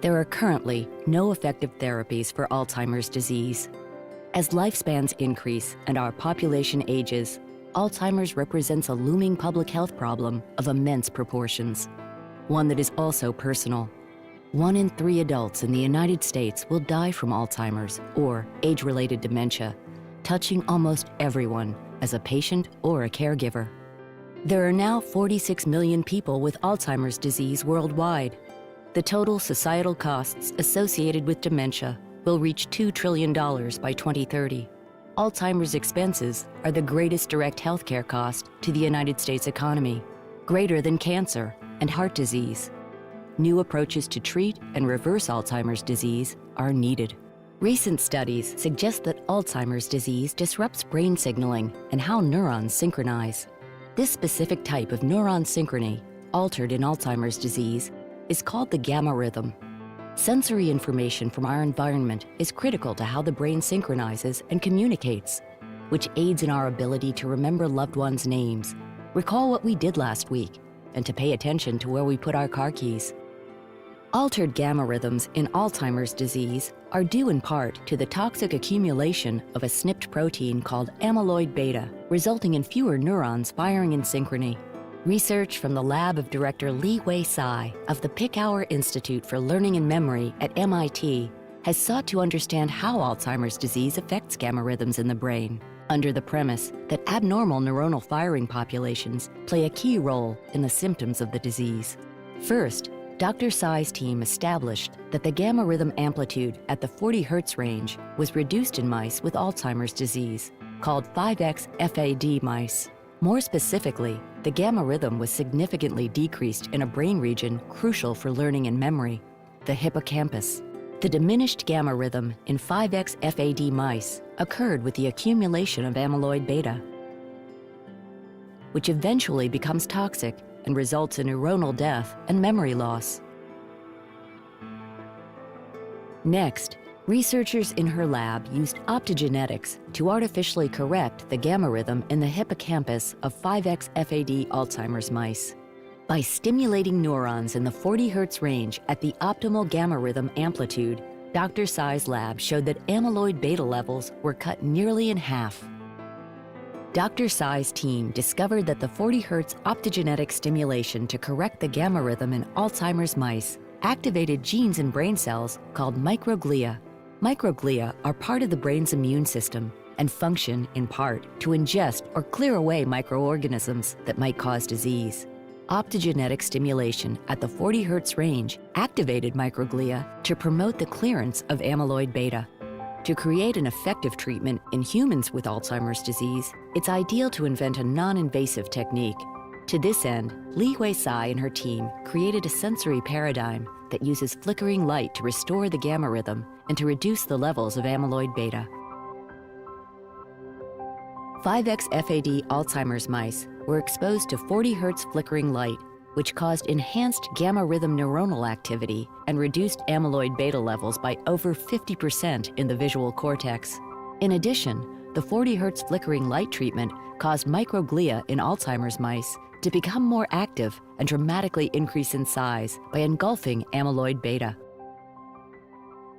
There are currently no effective therapies for Alzheimer's disease. As lifespans increase and our population ages, Alzheimer's represents a looming public health problem of immense proportions, one that is also personal. 1 in 3 adults in the United States will die from Alzheimer's or age-related dementia, touching almost everyone as a patient or a caregiver. There are now 46 million people with Alzheimer's disease worldwide. The total societal costs associated with dementia will reach $2 trillion by 2030. Alzheimer's expenses are the greatest direct healthcare cost to the United States economy, greater than cancer and heart disease. New approaches to treat and reverse Alzheimer's disease are needed. Recent studies suggest that Alzheimer's disease disrupts brain signaling and how neurons synchronize. This specific type of neuron synchrony, altered in Alzheimer's disease, is called the gamma rhythm. Sensory information from our environment is critical to how the brain synchronizes and communicates, which aids in our ability to remember loved ones' names, recall what we did last week, and to pay attention to where we put our car keys. Altered gamma rhythms in Alzheimer's disease are due in part to the toxic accumulation of a SNP protein called amyloid beta, resulting in fewer neurons firing in synchrony. Research from the lab of Director Li Wei-Sai of the Picower Institute for Learning and Memory at MIT has sought to understand how Alzheimer's disease affects gamma rhythms in the brain, under the premise that abnormal neuronal firing populations play a key role in the symptoms of the disease. First, Dr. Tsai's team established that the gamma rhythm amplitude at the 40 Hz range was reduced in mice with Alzheimer's disease, called 5X FAD mice. More specifically, the gamma rhythm was significantly decreased in a brain region crucial for learning and memory, the hippocampus. The diminished gamma rhythm in 5X FAD mice occurred with the accumulation of amyloid beta, which eventually becomes toxic and results in neuronal death and memory loss. Next, researchers in her lab used optogenetics to artificially correct the gamma rhythm in the hippocampus of 5X FAD Alzheimer's mice. By stimulating neurons in the 40 Hz range at the optimal gamma rhythm amplitude, Dr. Tsai's lab showed that amyloid beta levels were cut nearly in half. Dr. Tsai's team discovered that the 40 Hz optogenetic stimulation to correct the gamma rhythm in Alzheimer's mice activated genes in brain cells called microglia. Microglia are part of the brain's immune system and function, in part, to ingest or clear away microorganisms that might cause disease. Optogenetic stimulation at the 40 Hz range activated microglia to promote the clearance of amyloid beta. To create an effective treatment in humans with Alzheimer's disease, it's ideal to invent a non-invasive technique. To this end, Li Wei-Sai and her team created a sensory paradigm that uses flickering light to restore the gamma rhythm and to reduce the levels of amyloid beta. 5X FAD Alzheimer's mice were exposed to 40 Hz flickering light, which caused enhanced gamma rhythm neuronal activity and reduced amyloid beta levels by over 50% in the visual cortex. In addition, the 40 Hz flickering light treatment caused microglia in Alzheimer's mice to become more active and dramatically increase in size by engulfing amyloid beta.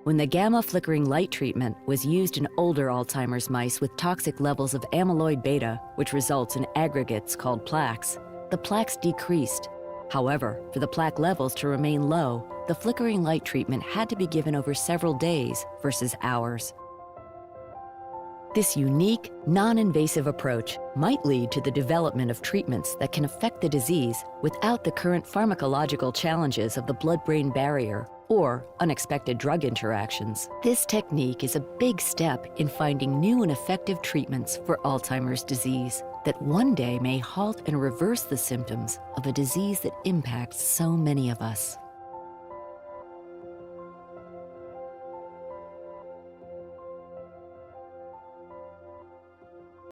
When the gamma flickering light treatment was used in older Alzheimer's mice with toxic levels of amyloid beta, which results in aggregates called plaques, the plaques decreased. However, for the plaque levels to remain low, the flickering light treatment had to be given over several days versus hours. This unique, non-invasive approach might lead to the development of treatments that can affect the disease without the current pharmacological challenges of the blood-brain barrier or unexpected drug interactions. This technique is a big step in finding new and effective treatments for Alzheimer's disease that one day may halt and reverse the symptoms of a disease that impacts so many of us.